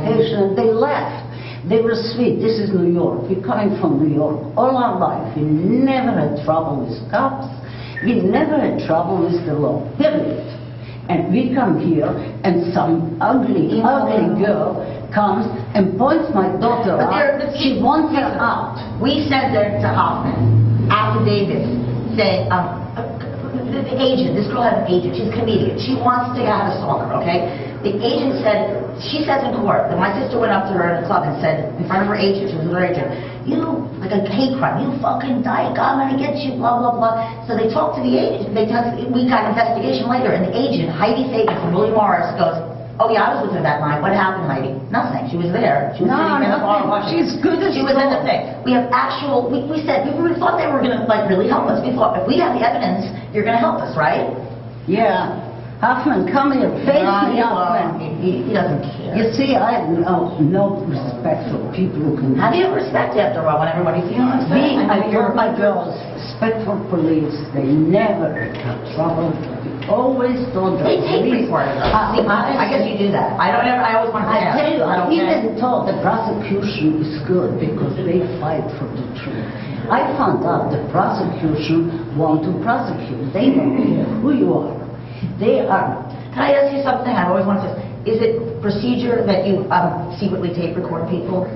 investigation, and they left. They were sweet. This is New York. We're coming from New York. All our life, we never had trouble with cops. We never had trouble with the law, period. And we come here, and some ugly girl comes and points my daughter out. She wants her out. We sent her to Hoffman, affidavits, saying, the agent, this girl has an agent, she's a comedian. She wants to have a stalker, okay? The agent said, she says in court, that my sister went up to her in the club and said, in front of her agent, she was her agent, you, like a hate crime, you fucking dyke, I'm gonna get you, blah, blah, blah. So they talked to the agent, we got an investigation later, and the agent, Heidi Fagan from William Morris, goes, oh yeah, I was with her that night. What happened, Heidi? Nothing. She was there. She was sitting in the bar watching. She's good as She was in the thing. We have actual, we said, we thought they were gonna like really help us. We thought, if we have the evidence, you're gonna help us, right? Yeah. Hoffman, come here. Face me, Hoffman. He doesn't care. You see, I have no respect for people who can... How do you have respect after all when everybody's feeling unsafe? I told my girls, respect for police. They never got trouble. Always told They take reports. I guess you do that. I always want to say I tell you, even though the prosecution is good because they fight for the truth. I found out the prosecution want to prosecute. They don't care who you are. They are. Can I ask you something? I always want to say, is it procedure that you secretly tape record people?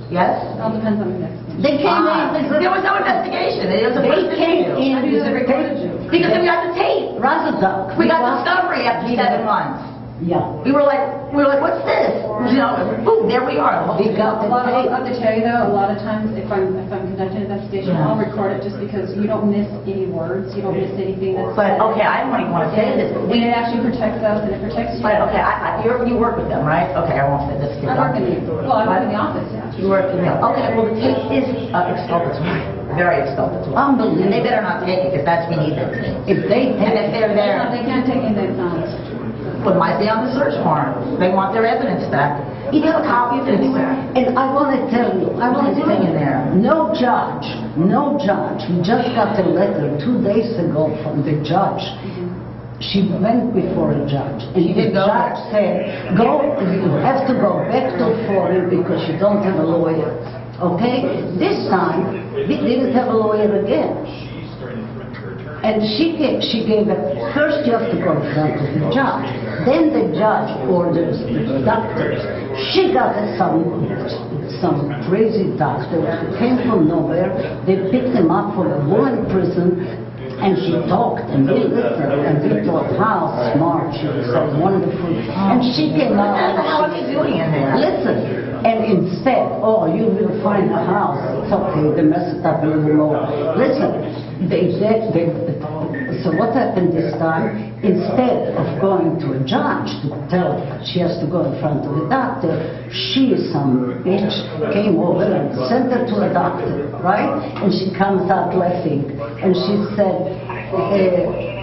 Yes? It all depends on the investigation. They came in. There was no investigation. It was a They came in. How do you recorded you? Because we got the tape. Razadok. We got discovery after 7 months. Yeah. We were like, what's this? You know, boom, there we are. We got the tape. I'll have to tell you though, a lot of times if I'm conducting an investigation, I'll record it just because you don't miss any words, you don't miss anything that's But okay, I don't even want to say this. And it actually protects us and it protects you. But okay, you work with them, right? Okay, I won't say this. I work in the office, yeah. You work in the okay, well the tape is exculpatory. Very exculpatory. Unbelievable. And they better not take it because that's we need them. If they take And if they're there. They can't take anything on it. What might be on the search warrant. They want their evidence back. You have a copy of it anywhere. And I want to tell you, What are you doing in there? no judge, we just got a letter 2 days ago from the judge. She went before a judge, and the judge said, you have to go back to foreign because you don't have a lawyer. Okay? This time, we didn't have a lawyer again. And she gave it, first you have to go in front of the judge. Then the judge orders the doctors. She got some crazy doctor who came from nowhere. They picked him up from a woman prison, and she talked, and we listened, and we thought how smart she was, so wonderful. And she came out. What the hell are they doing in there? Listen, and instead, you will find a house. It's okay, they messed it up a little more. Listen, so what happened this time? Instead of going to a judge to tell she has to go in front of the doctor, she, some bitch, came over and sent her to a doctor, right? And she comes out laughing, and she said,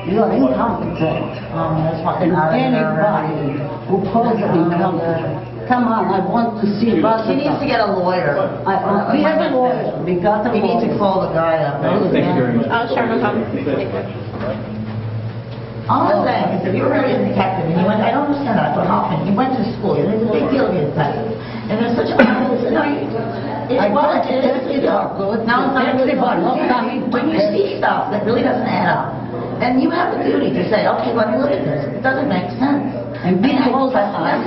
you are incompetent. And anybody who calls her incompetent, come on, I want to see Razadok. She needs to get a lawyer. We have a lawyer. We got a lawyer. We need to call the guy up. Thank you very much. Sherman, come. All I'm saying is if you were really a detective and you went, I don't understand that, but Hoffman, you went to school, there's a big deal to be a detective. And there's such a I want to tell you are good. Now it's not everybody. When you see stuff that really doesn't add up, then you have the duty to say, okay, let me look at this. It doesn't make sense. And we call the eyes.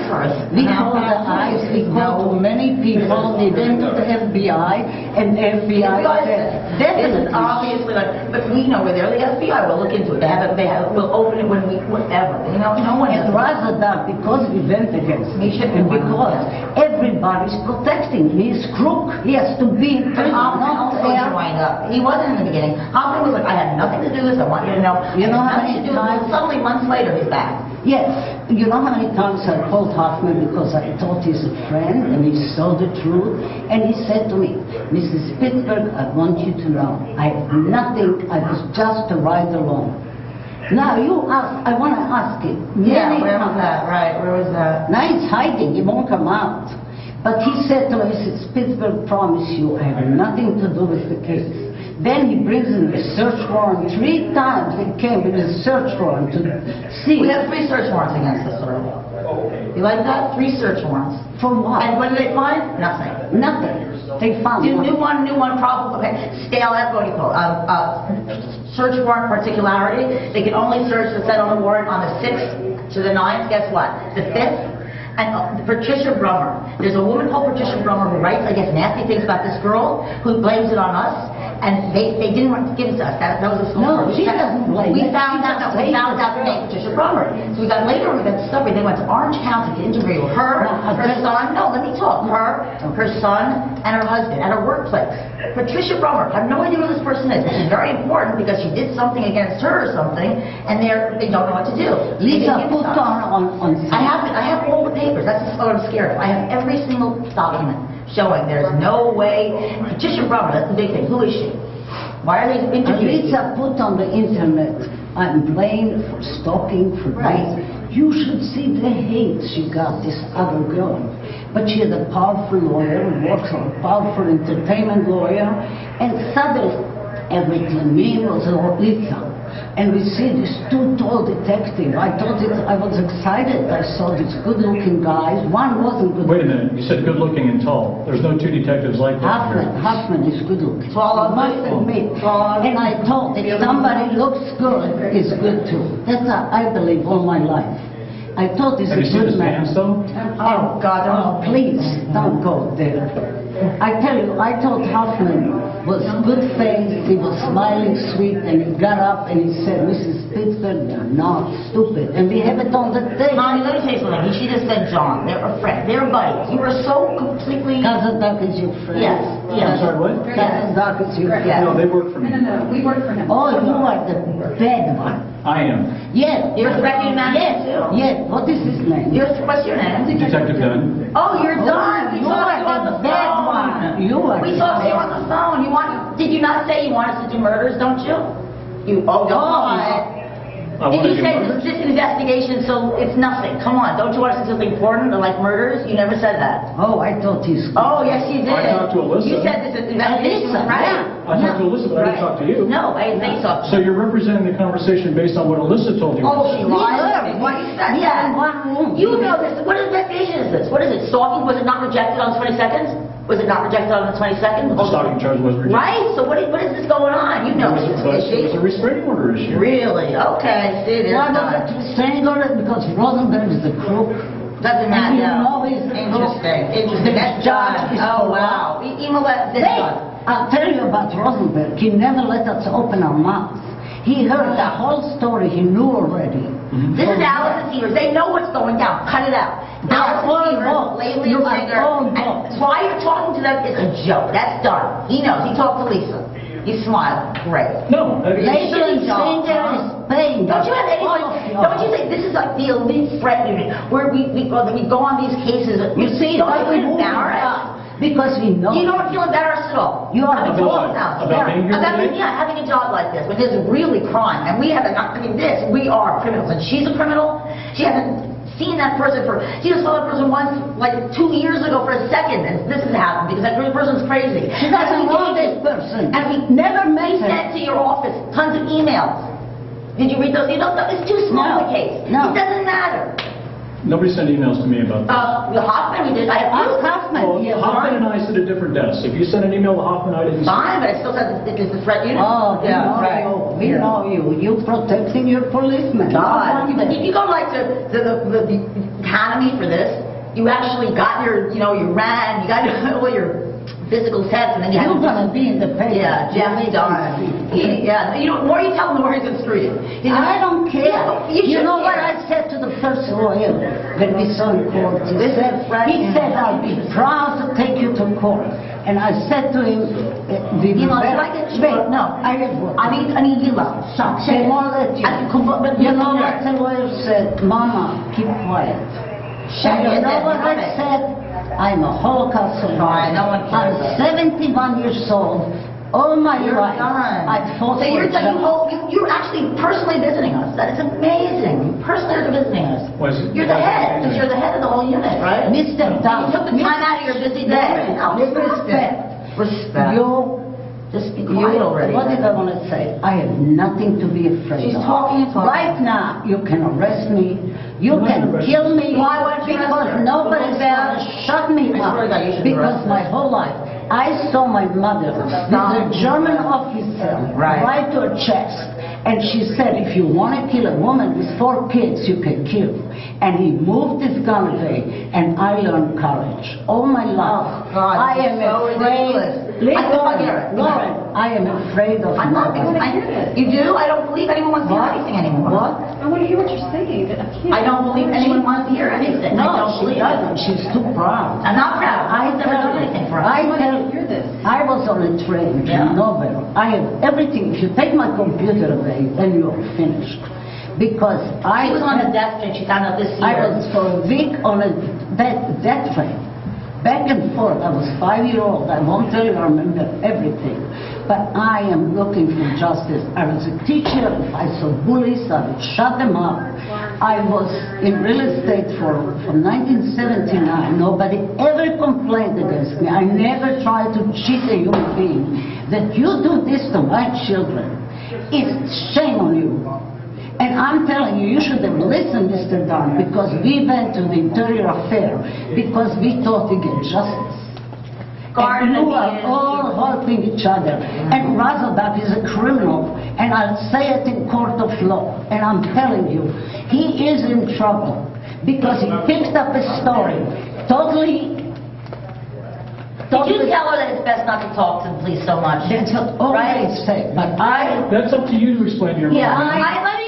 We call the eyes. We call to many people. They went to the FBI, and the FBI said, this is obviously like, but we know we're there. The FBI will look into it. We'll open it when we, whatever. You know, no one. And Razadok, because we went against me, and because everybody's protecting me, he's crook. He has to be in prison. Hoffman also joined up. He wasn't in the beginning. Hoffman was like, I had nothing to do with this. I want you to know. You know how many times? Suddenly, months later, he's back. Yes. You know how many times I called Hoffman because I thought he's a friend and he saw the truth, and he said to me, Mrs. Pittsburgh, I want you to know, I have nothing, I was just a ride along. Now you ask, I want to ask him. Yeah, where was that? Right, where was that? Now he's hiding, he won't come out. But he said to me, Mrs. Pittsburgh, promise you, I have nothing to do with the case. Then he brings in a search warrant. 3 times he came with a search warrant to see. We have 3 search warrants against us already. You like that? 3 search warrants. For what? And what did they find? Nothing. Nothing. They found New one, problem. Okay, stale, what do you call it? Search warrant particularity. They can only search the set on the warrant on the 6th to the 9th. Guess what? The 5th. And Patricia Brummer. There's a woman called Patricia Brummer who writes, I guess, nasty things about this girl, who blames it on us. And they didn't want to give it to us. That was a school. No, she doesn't blame We it. found out the name Patricia Brummer. So we got later on, we got discovery. They went to Orange County to interview her, her son. No, let me talk. Her son, and her husband at her workplace. Patricia Brummer. I have no idea who this person is. This is very important because she did something against her or something, and they don't know what to do. Lisa, put on. I have all the papers. That's what I'm scared of. I have every single document showing there's no way. Patricia Brummer, that's the big thing. Who is she? Why are they interviewing? Lisa put on the internet, I'm blamed for stalking, for this. You should see the hate she got, this other girl. But she is a powerful lawyer, works on a powerful entertainment lawyer, and suddenly everything me was Lisa. And we see these 2 tall detectives. I was excited. I saw these good-looking guys. One wasn't good. Wait a minute. You said good-looking and tall. There's no 2 detectives like that. Hoffman is good-looking. Tall, I must admit. And I thought if somebody looks good, is good too. That's what I believe all my life. I thought he's a Have you seen good his man. pants, though? Oh, God, Oh, please, don't go there. I tell you, I thought Hoffman was good face, he was smiling sweet, and he got up and he said, Mrs. Pittsburgh, you're not stupid. And we have it on the tape. Mommy, let me tell you something. She just said John. They're a friend. They're buddies. You were so completely... Cousin Doc is your friend. Yes. I'm sorry, what? Cousin Doc is your friend. No, they work for me. No, we work for him. Oh, you are the bad one. I am. Yes. You're respecting man too. Yes. What is his name? What's your name? Detective Dunn. Oh, you're done. We You talked to you are on the the bad phone. one. You are We the talked to you bad on the phone. Did you not say you want us to do murders, don't you? Don't lie. I want to Did you do say murders. this investigation, so it's nothing? Come on, don't you want us to do something important or like murders? You never said that. Oh, I thought he's... Oh, yes, you did. I talked to Alyssa. You said this investigation was Alyssa, right. yeah. I talked to Alyssa, but I didn't talk to you. No, I didn't think so. So you're representing the conversation based on what Alyssa told you? Oh, she lied. Yeah. What you said? We are in one room. You know this. What investigation is this? What is it? Stalking? Was it not rejected on the 22nd? Was it not rejected on the 22nd? The stalking charge was rejected. Right? So what is this going on? You know It this was a issue. restraining order issue. Really? Okay. See, there's Why was not. it restraining order? Because Rosenberg is the crook. Doesn't And you matter. know he's Interesting. Interesting. The That's judge done. is Oh, corrupt. wow. Email that. This Hey, done. I'll tell you about Rosenberg. He never let us open our mouths. He heard the whole story. He knew already. This is Alice and Singer. They know what's going down. Cut it out. Alice all and Singer, books. Lavely You and are Singer. all And books. why you're talking to them is a joke. That's done. He knows. He talked to Lisa. You smile. Great. No. Lavely and Singer is paying. Don't you have any all like, of you. don't you think this is like the elite threat unit where we go on these cases? You see, don't why you we feel move embarrassed? because we know. You don't feel embarrassed at all. You are having the boss. About being here today? yeah, having a job like this when there's really crime, and we haven't. I mean, we are criminals, and she's a criminal. She hasn't seen that person she just saw that person once, like 2 years ago for a second, and this has happened because that person's crazy. She doesn't know this person. And we never met we her. sent to your office tons of emails. Did you read those? You don't know. It's too small No. a case. No. It doesn't matter. Nobody sent emails to me about this. Hoffman, we did. I have proof. Hoffman. Well, Yes, Hoffman and I sit at different desks. If you sent an email to Hoffman, I didn't. Fine, but it still says it's a threat unit. Oh, yeah, right. We know you. You protecting your policemen. God, if you go like to the academy for this, you actually got your, you ran, you got all your physical tests, and then you had. You're gonna be in the paper. Yeah, Jeff Dunn. Yeah, the more you tell him, the more he's gonna screw you. I don't care. Yeah, you know should what care. I said to the first lawyer when we saw in court? He said, I'll be proud to take you to court. And I said to him, No, I need you love. They won't let you. But You know what the lawyer said? Mama, keep quiet. And you know what I said? I'm a Holocaust survivor. No one cares. I'm 71 years old. All my life, I fought So for you're actually personally visiting us. That is amazing. You personally are visiting us. You're the head, because you're the head of the whole unit, right? Mr. Dunn. You took the time out of your busy day. Respect. Respect. Just be quiet already. What did I want to say? I have nothing to be afraid She's of. talking and talking. Right now, you can arrest me. You can kill me. Why won't you arrest because her? nobody's going to shut me up. swear to God, you should Because arrest her. my whole life, I saw my mother with a German officer right to her chest. And she said, if you want to kill a woman with 4 kids, you can kill. And he moved his gun away, and I learned courage. All my life. Oh, God, I am so afraid. ridiculous. Lauren, I am afraid of I'm not nobody. I hear this. You do? I don't believe anyone wants to hear anything anymore. What? I want to hear what you're saying. But I don't believe anyone wants to hear anything. I No, don't she believe doesn't. it. She's too proud. I'm not proud. I've never tell done you, anything for us. I tell hear this. I was on a train Yeah. to Notaro. I have everything. If you take my computer away, then you're finished. Because I She was on the death train. She found out this year. I was for a week on a death train. Back and forth. I was 5-year-old. I won't tell you I remember everything. But I am looking for justice. I was a teacher. If I saw bullies, I would shut them up. I was in real estate from 1979. Nobody ever complained against me. I never tried to cheat a human being. That you do this to my children, it's shame on you. And I'm telling you, you should have listened, Mr. Dunn, because we went to the Interior Affair, because we thought to get justice. And you are all helping each other. And Razabab is a criminal, and I'll say it in court of law. And I'm telling you, he is in trouble, because he picked up a story totally... Did you tell her that it's best not to talk to the police so much? That's what all I say, but That's up to you to explain to your mom. Yeah, I let